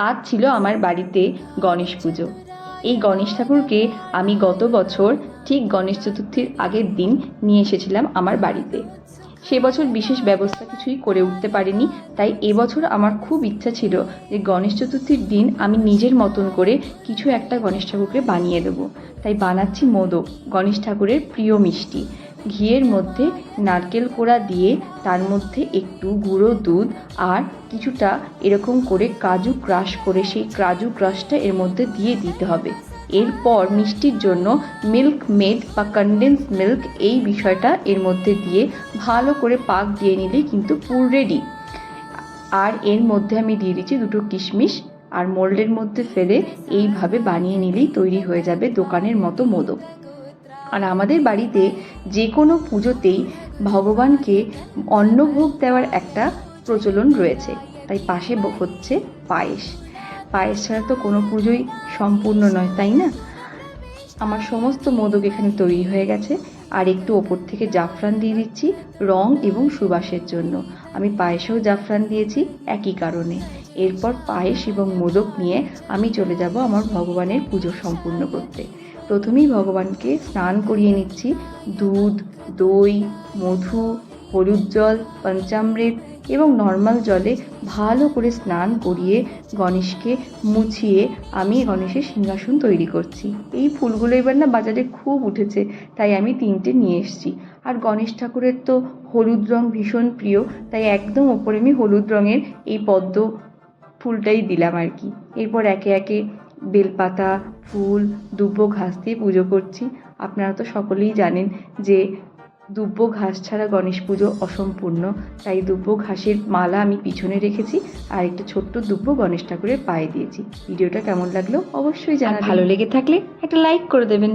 আজ ছিল আমার বাড়িতে গণেশ পুজো। এই গণেশ ঠাকুরকে আমি গত বছর ঠিক গণেশ চতুর্থীর আগের দিন নিয়ে এসেছিলাম আমার বাড়িতে। সে বছর বিশেষ ব্যবস্থা কিছুই করে উঠতে পারিনি, তাই এবছর আমার খুব ইচ্ছা ছিল যে গণেশ চতুর্থীর দিন আমি নিজের মতন করে কিছু একটা গণেশ ঠাকুরকে বানিয়ে দেবো। তাই বানাচ্ছি মোদক, গণেশ ঠাকুরের প্রিয় মিষ্টি। ঘিয়ের মধ্যে নারকেল কোড়া দিয়ে তার মধ্যে একটু গুঁড়ো দুধ আর কিছুটা এরকম করে কাজু ক্রাশ করে সেই কাজু ক্রাশটা এর মধ্যে দিয়ে দিতে হবে। এরপর মিষ্টির জন্য মিল্ক মেড বা কনডেন্স মিল্ক এই বিষয়টা এর মধ্যে দিয়ে ভালো করে পাক দিয়ে নিলেই কিন্তু পুর রেডি। আর এর মধ্যে আমি দিয়ে দিচ্ছি দুটো কিশমিশ, আর মোল্ডের মধ্যে ফেলে এইভাবে বানিয়ে নিলেই তৈরি হয়ে যাবে দোকানের মতো মোদক। আর আমাদের বাড়িতে যে কোনো পুজোতেই ভগবানকে অন্নভোগ দেওয়ার একটা প্রচলন রয়েছে, তাই পাশে হচ্ছে পায়েস। পায়েস ছাড়া তো কোনো পুজোই সম্পূর্ণ নয়, তাই না? আমার সমস্ত মোদক এখানে তৈরি হয়ে গেছে, আর একটু ওপর থেকে জাফরান দিয়ে দিচ্ছি রং এবং সুবাসের জন্য। আমি পায়েসেও জাফরান দিয়েছি একই কারণে। এরপর পায়েস এবং মোদক নিয়ে আমি চলে যাব আমার ভগবানের পুজো সম্পূর্ণ করতে। প্রথমেই ভগবানকে স্নান করিয়ে নিচ্ছি। দুধ, দই, মধু, হলুদ জল, পঞ্চামৃত এবং নর্মাল জলে ভালো করে স্নান করিয়ে গণেশকে মুছিয়ে আমি গণেশের সিংহাসন তৈরি করছি। এই ফুলগুলো এবার না বাজারে খুব উঠেছে, তাই আমি 3টে নিয়ে এসেছি। আর গণেশ ঠাকুরের তো হলুদ রং ভীষণ প্রিয়, তাই একদম ওপরে আমি হলুদ রঙের এই পদ্ম ফুলটাই দিলাম আর কি। এরপর একে একে বেলপাতা, ফুল, দুব্বো ঘাস দিয়ে পুজো করছি। আপনারা তো সকলেই জানেন যে দুব্বো ঘাস ছাড়া গণেশ পুজো অসম্পূর্ণ, তাই দুব্বো ঘাসের মালা আমি পিছনে রেখেছি আর একটা ছোট্ট দুব্বো গণেশ ঠাকুরের পায়ে দিয়েছি। ভিডিওটা কেমন লাগলো অবশ্যই জানাবেন। ভালো লেগে থাকলে একটা লাইক করে দেবেন।